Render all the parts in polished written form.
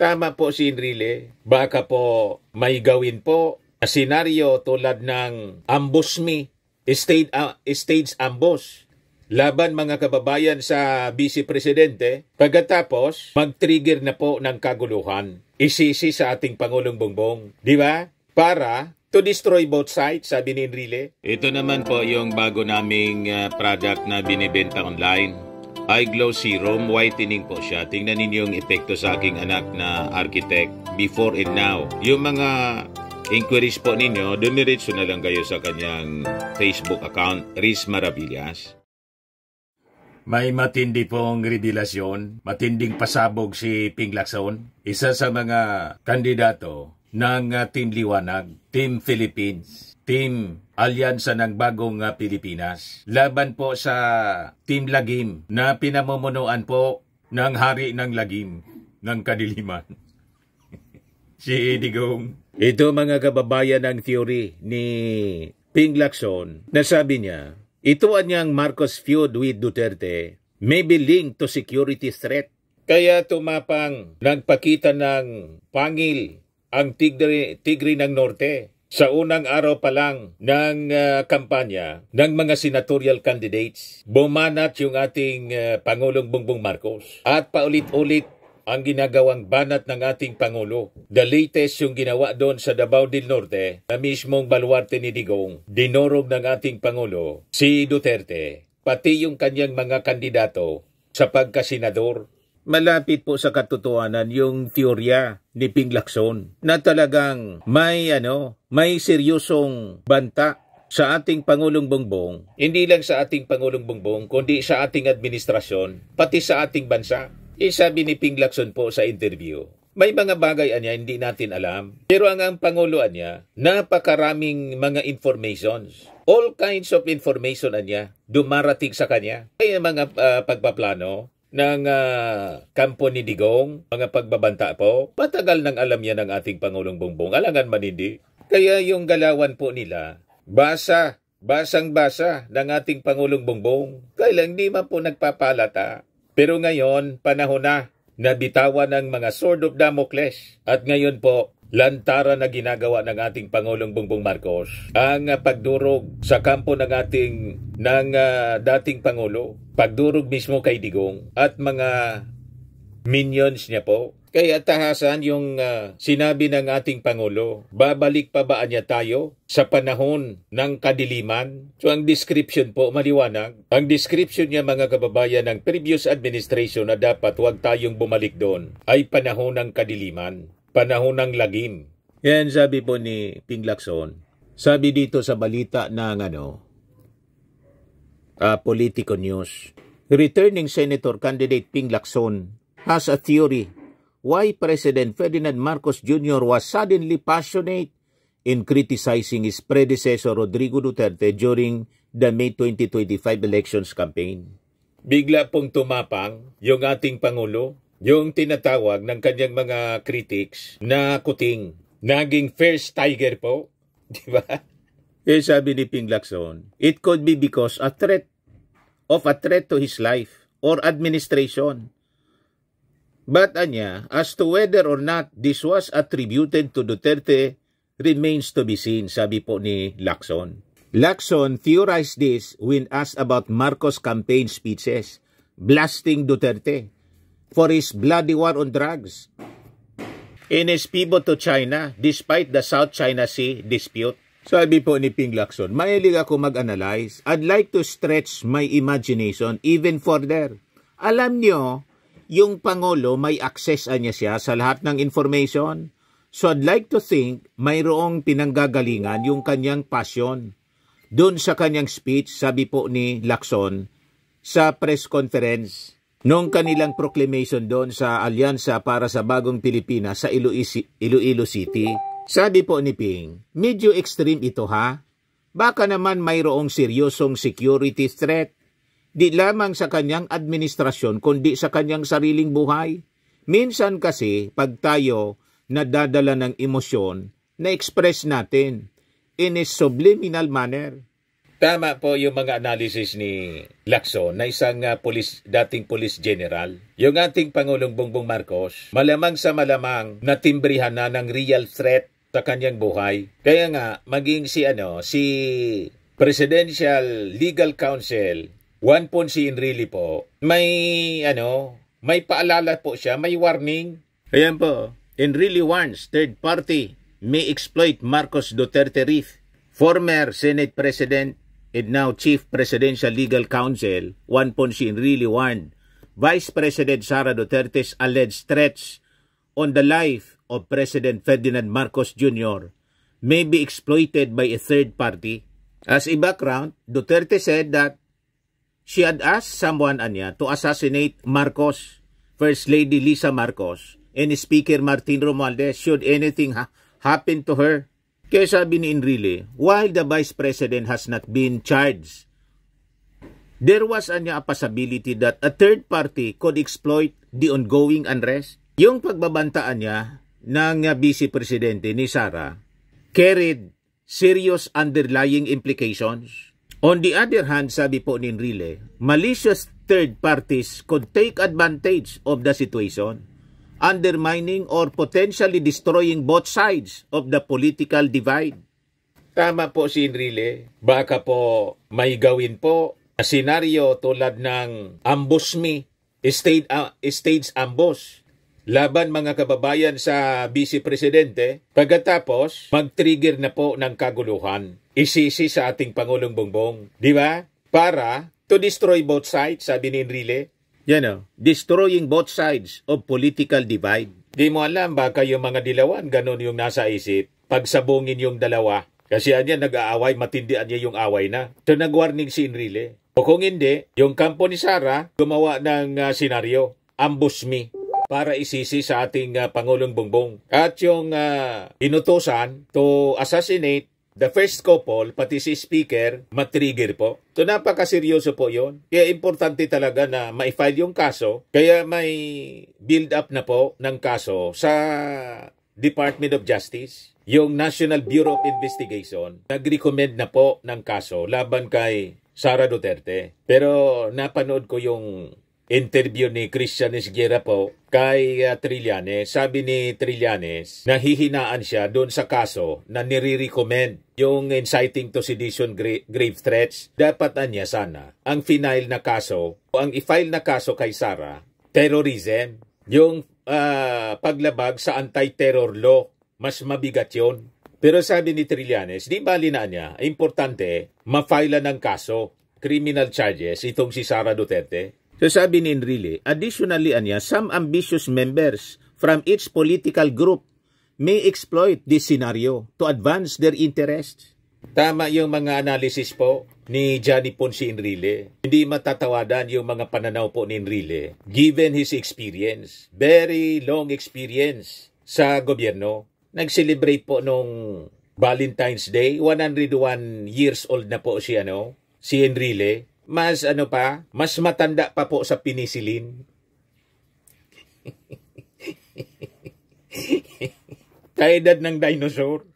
Tama po si Enrile. Baka po may gawin po na senaryo tulad ng ambush me, stage ambush laban mga kababayan sa Vice Presidente, pagkatapos mag-trigger na po ng kaguluhan. Isisi sa ating Pangulong Bongbong. Di ba? Para to destroy both sides, sabi ni Enrile. Ito naman po yung bago naming product na binibenta online. iGlow Serum, whitening po siya. Tingnan ninyo yung epekto sa aking anak na architect before and now. Yung mga inquiries po ninyo, dumiretso na lang kayo sa kanyang Facebook account, Riz Maravillas. May matindi pong revelasyon, matinding pasabog si Ping Lacson, isa sa mga kandidato ng Team Liwanag, Team Philippines, Team Alyansa ng Bagong Pilipinas. Laban po sa Team Lagim na pinamumunuan po ng Hari ng Lagim ng Kadiliman. Si Digong. Ito mga kababayan ang theory ni Ping Lacson na sabi niya, ito anyang Marcos feud with Duterte may be linked to security threat. Kaya tumapang nagpakita ng pangil ang tigre ng Norte sa unang araw pa lang ng kampanya ng mga senatorial candidates. Bumanat yung ating Pangulong Bongbong Marcos at paulit-ulit ang ginagawang banat ng ating Pangulo. The latest yung ginawa doon sa Davao del Norte na mismong baluarte ni Digong, dinurog ng ating Pangulo, si Duterte, pati yung kanyang mga kandidato sa pagkasenador. Malapit po sa katotohanan yung teorya ni Ping Lacson na talagang may seryosong banta sa ating Pangulong Bongbong, hindi lang sa ating Pangulong Bongbong, kundi sa ating administrasyon, pati sa ating bansa. Sabi ni Ping Lacson po sa interview, may mga bagay niya hindi natin alam. Pero ang Pangulo niya, napakaraming mga informations. All kinds of information niya dumarating sa kanya. Ay mga pagpaplano ng kampo ni Digong, mga pagbabanta po, patagal nang alam yan ng ating Pangulong Bongbong. Alangan man hindi. Kaya yung galawan po nila, basang-basa ng ating Pangulong Bongbong. Kailan hindi man po nagpapalata. Pero ngayon, panahon na bitawan ng mga sword of Damocles. At ngayon po, lantaran na ginagawa ng ating Pangulong Bongbong Marcos ang pagdurog sa kampo ng dating Pangulo. Pagdurog mismo kay Digong at mga minions niya po. Kaya tahasan yung sinabi ng ating Pangulo, babalik pa ba niya tayo sa panahon ng kadiliman? So ang description po maliwanag. Ang description niya mga kababayan ng previous administration na dapat huwag tayong bumalik doon ay panahon ng kadiliman, panahon ng lagim. Yan sabi po ni Ping Lacson. Sabi dito sa balita ng Politico News, returning Senator candidate Ping Lacson has a theory why President Ferdinand Marcos Jr. was suddenly passionate in criticizing his predecessor Rodrigo Duterte during the May 2025 elections campaign. Bigla pong tumapang yung ating Pangulo, yung tinatawag ng kanyang mga critics na kuting. Naging first tiger po. Di ba? Sabi ni Ping Lacson, it could be because a threat to his life or administration. But as to whether or not this was attributed to Duterte remains to be seen, sabi po ni Lacson. Lacson theorized this when asked about Marcos' campaign speeches, blasting Duterte for his bloody war on drugs. In his pivot to China, despite the South China Sea dispute, sabi po ni Ping Lacson, mahilig ako mag-analyze. I'd like to stretch my imagination even further. Alam nyo, yung Pangulo may access niya siya sa lahat ng information. So I'd like to think mayroong pinanggagalingan yung kanyang passion. Doon sa kanyang speech, sabi po ni Lacson, sa press conference, nung kanilang proclamation doon sa Alyansa para sa Bagong Pilipinas sa Iloilo City. Sabi po ni Ping, medyo extreme ito ha? Baka naman mayroong seryosong security threat. Di lamang sa kanyang administrasyon, kundi sa kanyang sariling buhay. Minsan kasi, pag tayo nadadala ng emosyon, na-express natin in a subliminal manner. Tama po yung mga analysis ni Lacson na isang dating police general. Yung ating Pangulong Bongbong Marcos, malamang sa malamang natimbrihan na ng real threat sa kanyang buhay. Kaya nga, maging si Presidential Legal Counsel, Juan Ponce Enrile po, may paalala po siya, may warning. Ayan po, Enrile warns third party may exploit Marcos Duterte wreath. Former Senate President and now Chief Presidential Legal Counsel Juan Ponce Enrile warned Vice President Sara Duterte's alleged threats on the life of President Ferdinand Marcos Jr. may be exploited by a third party. As a background, Duterte said that she had asked someone to assassinate Marcos, First Lady Lisa Marcos, and Speaker Martin Romualdez should anything happen to her. Kaya sabi ni Enrile, while the Vice President has not been charged, there was a possibility that a third party could exploit the ongoing unrest. Yung pagbabantaan niya ng Vice Presidente ni Sara carried serious underlying implications. On the other hand, sabi po ni Enrile, malicious third parties could take advantage of the situation, undermining or potentially destroying both sides of the political divide. Tama po si Enrile. Baka po may gawin po na senaryo tulad ng ambush me, stage ambush laban mga kababayan sa Vice Presidente. Pagkatapos, mag-trigger na po ng kaguluhan. Isisi sa ating Pangulong Bongbong. Di ba? Para to destroy both sides, sabi ni Enrile. Destroying both sides of political divide. Di mo alam, baka yung mga dilawan, ganun yung nasa isip. Pagsabungin yung dalawa. Kasi nag-aaway, matindihan niya yung away na. So nag-warning si Enrile. O kung hindi, yung kampo ni Sara, gumawa ng senaryo, ambush me, para isisi sa ating Pangulong Bongbong. At yung inutosan to assassinate the first couple, pati si Speaker, matrigger po. So napakaseryoso po yon. Kaya importante talaga na ma-file yung kaso. Kaya may build up na po ng kaso sa Department of Justice. Yung National Bureau of Investigation, nag-recommend na po ng kaso laban kay Sara Duterte. Pero napanood ko yung interview ni Christian Esguerra po kay Trillanes. Sabi ni Trillanes, nahihinaan siya doon sa kaso na nire-recommend yung inciting to sedition grave threats. Dapat niya sana ang final na kaso, ang i-file na kaso kay Sara, terrorism. Yung paglabag sa anti-terror law, mas mabigat yun. Pero sabi ni Trillanes, di bali na niya, importante, ma-file ng kaso, criminal charges, itong si Sara Duterte. So sabi ni Enrile, additionally some ambitious members from each political group may exploit this scenario to advance their interests. Tama yung mga analysis po ni Johnny Ponce Enrile. Hindi matatawadan yung mga pananaw po ni Enrile given his experience, very long experience sa gobyerno. Nag-celebrate po nung Valentine's Day, 101 years old na po si Enrile. Mas mas matanda pa po sa penicillin. Kaedad ng dinosaur.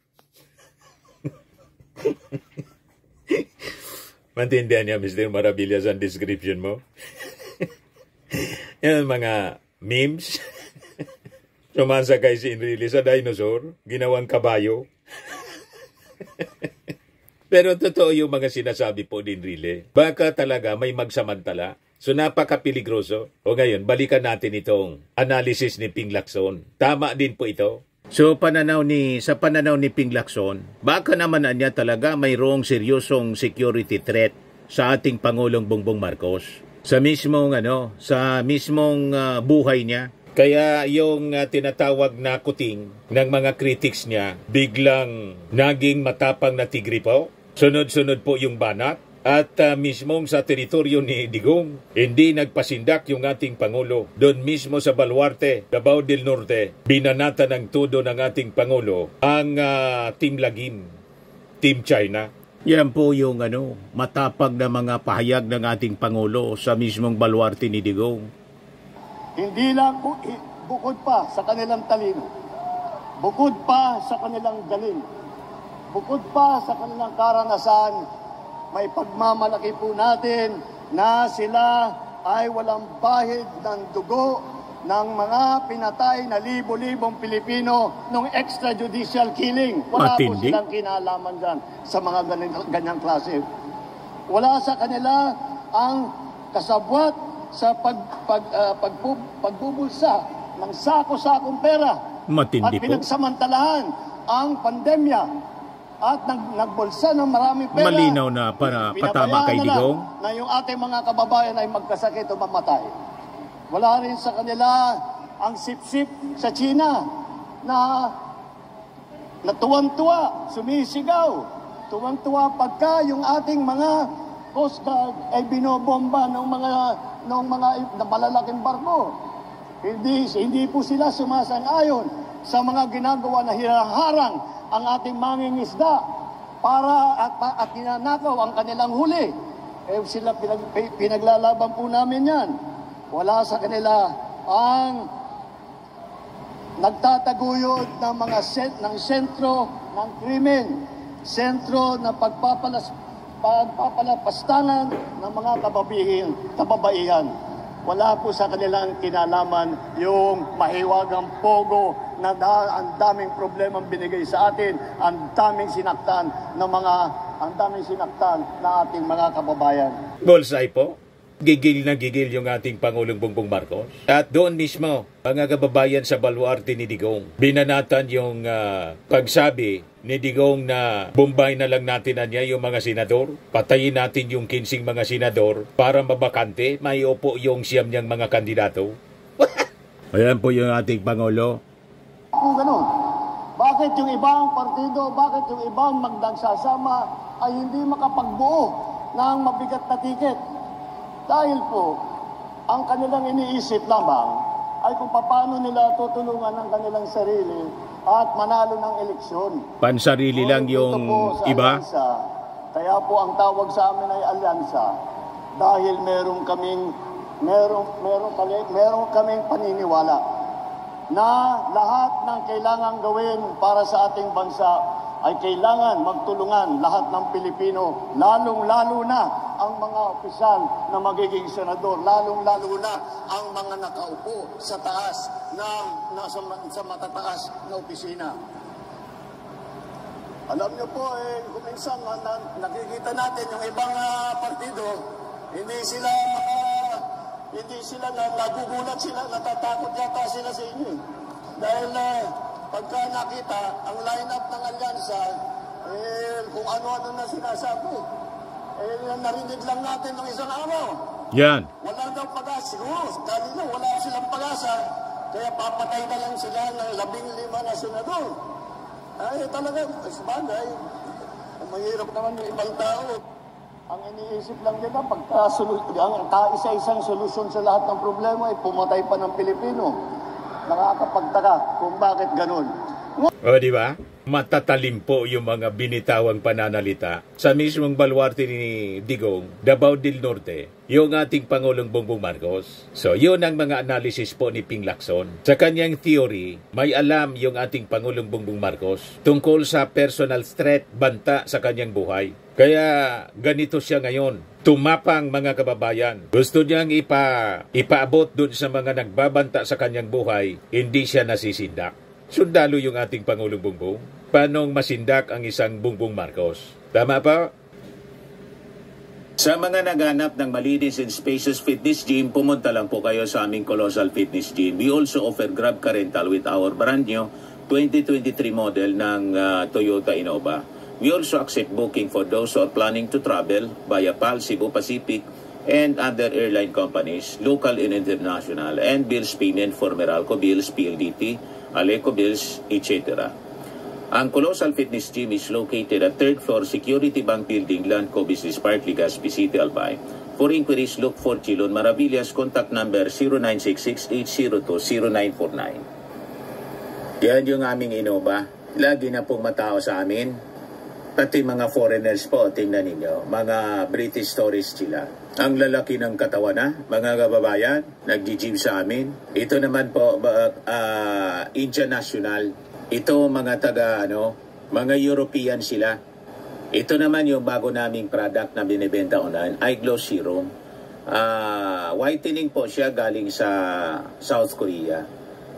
Maintindihan niya, Mr. Maravillas, ang description mo? Yan mga memes. Sumasakay si Enrile sa dinosaur, ginawang kabayo. Pero totoo yung mga sinasabi po ni Enrile. Baka talaga may magsamantala. So napaka-peligroso. O ngayon, balikan natin itong analysis ni Ping Lacson. Tama din po ito. So sa pananaw ni Ping Lacson, baka naman niya talaga mayroong seryosong security threat sa ating Pangulong Bongbong Marcos. Sa mismong buhay niya. Kaya yung tinatawag na kuting ng mga critics niya, biglang naging matapang na tigre po. Sunod-sunod po yung banat. At mismong sa teritoryo ni Digong, hindi nagpasindak yung ating Pangulo. Doon mismo sa Baluarte, Davao del Norte, binanata ng tudo ng ating Pangulo ang Team Lagim, Team China. Yan po yung matapag na mga pahayag ng ating Pangulo sa mismong Baluarte ni Digong. Hindi lang bukod pa sa kanilang talino, bukod pa sa kanilang galing, bukod pa sa kanilang karanasan, may pagmamalaki po natin na sila ay walang bahid ng dugo ng mga pinatay na libo-libong Pilipino nung extrajudicial killing. Wala po Matindi. silang kinalaman dyan sa mga ganyang klase. Wala sa kanila ang kasabwat sa pagbubulsa ng sako-sakong pera Matindi at po. pinagsamantalahan ang pandemya at nagbulsa ng maraming pera. Malinaw na para patama kay Pinabayaan na lang Digong. na yung ating mga kababayan ay magkasakit o mamatay. Wala rin sa kanila ang sip-sip sa China na tuwang-tuwa, sumisigaw. Tuwang-tuwa pagka yung ating mga Coast Guard ay binobomba ng mga malalaking barko. Hindi po sila sumasang-ayon sa mga ginagawa na hinaharang ang ating mangingisda at ninanakaw ang kanilang huli. Sila pinaglalaban po namin yan. Wala sa kanila ang nagtataguyod ng mga ng sentro ng krimen, sentro ng pagpapalapastangan ng mga kababaihan. Wala po sa kanilang kinalaman yung mahiwagang pogo na ang daming problemang binigay sa atin, ang daming sinaktan na ating mga kababayan. Bullseye po. Gigil na gigil yung ating Pangulong Bongbong Marcos. At doon mismo, mga kababayan sa baluarte ni Digong, binanatan yung pagsabi ni Digong na bombay na lang natin na niya yung mga senador, patayin natin yung 15 mga senador para mabakante, may upo yung siyam niyang mga kandidato. Ayan po yung ating Pangulo. Kung ganun, bakit yung ibang partido, bakit yung ibang magdagsasama ay hindi makapagbuo ng mabigat na tiket? Dahil po, ang kanilang iniisip lamang ay kung paano nila tutulungan ang kanilang sarili at manalo ng eleksyon. Pansarili lang Dito yung po sa iba. alyansa, kaya po ang tawag sa amin ay alyansa dahil meron kaming paniniwala na lahat ng kailangan gawin para sa ating bansa ay kailangan magtulungan lahat ng Pilipino, lalong-lalo na ang mga opisyal na magiging senador, lalong-lalo na ang mga nakaupo sa taas sa matataas na opisina. Alam niyo po, kung minsan nakikita natin yung ibang partido, hindi sila nagugulat sila, natatakot yata sila sa inyo. Dahil pagka nakita ang lineup ng alyansa, kung ano-ano na sinasabi, narinig lang natin ng isang araw. Yan. Wala daw pag-asa. Siguro, dahil na wala silang pag-asa, kaya papatay na lang sila ng 15 na senador. Ay, talaga, sabagay. Mahirap naman yung ibang tao. Ang iniisip lang nila, ang kaisa-isang solusyon sa lahat ng problema ay pumatay pa ng Pilipino. Nakakapagtaka kung bakit ganun. O, di ba? Matatalim po yung mga binitawang pananalita sa mismong baluarte ni Digong, Davao del Norte, yung ating Pangulong Bongbong Marcos. So, yun ang mga analysis po ni Ping Lacson. Sa kanyang theory, may alam yung ating Pangulong Bongbong Marcos tungkol sa personal threat, banta sa kanyang buhay. Kaya ganito siya ngayon. Tumapang mga kababayan. Gusto niyang ipaabot dun sa mga nagbabanta sa kanyang buhay, hindi siya nasisindak. Sundalo yung ating Pangulong Bongbong. Paano masindak ang isang Bongbong Marcos? Tama pa? Sa mga naghanap ng malinis and spacious fitness gym, pumunta lang po kayo sa aming Colossal Fitness Gym. We also offer Grab Car Rental with our brand new 2023 model ng Toyota Innova. We also accept booking for those who are planning to travel via PAL, Cebu Pacific, and other airline companies, local and international, and bills payment for Meralco Bills, PLDT, Aleco Bills, etc. Ang Colossal Fitness Gym is located at 3rd floor Security Bank Building, Landco Business Park, Legazpi City, Albay. For inquiries, look for Chilon Maravillas. Contact number 0966-802-0949. Yan yung aming Innova. Lagi na pong matao sa amin. Pati mga foreigners po, tingnan ninyo, mga British tourists sila. Ang lalaki ng katawan na, mga kababayan, nag-gym sa amin. Ito naman po, Indian National. Ito mga mga European sila. Ito naman yung bago naming product na binibenta online, Eye Glow Serum. Whitening po siya galing sa South Korea.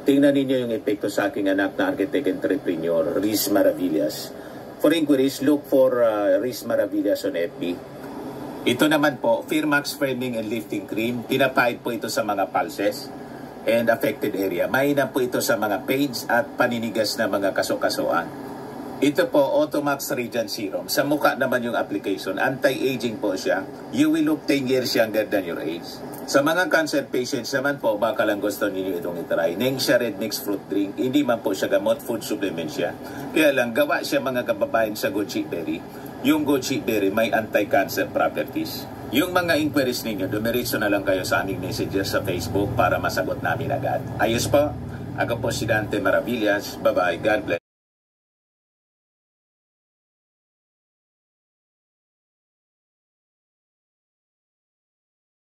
Tingnan ninyo yung epekto sa aking anak na architect entrepreneur, Riz Maravillas. For inquiries, look for Riz Maravillas on FB. Ito naman po, Firmax Framing and Lifting Cream. Pinapahid po ito sa mga pulses and affected area. Mainam po ito sa mga pains at paninigas na mga kaso-kasuan. Ito po, Automax Radiant Serum. Sa mukha naman yung application. Anti-aging po siya. You will look 10 years younger than your age. Sa mga cancer patients naman po, baka lang gusto niyo itong itry. Nengxia Red Mix Fruit Drink. Hindi man po siya gamot, food supplement siya. Kaya lang, gawa siya mga kababayan sa goji berry. Yung goji berry may anti-cancer properties. Yung mga inquiries ninyo, dumiretso na lang kayo sa aming messages sa Facebook para masagot namin agad. Ayos po. Ako po si Dante Maravillas. Bye-bye. God bless.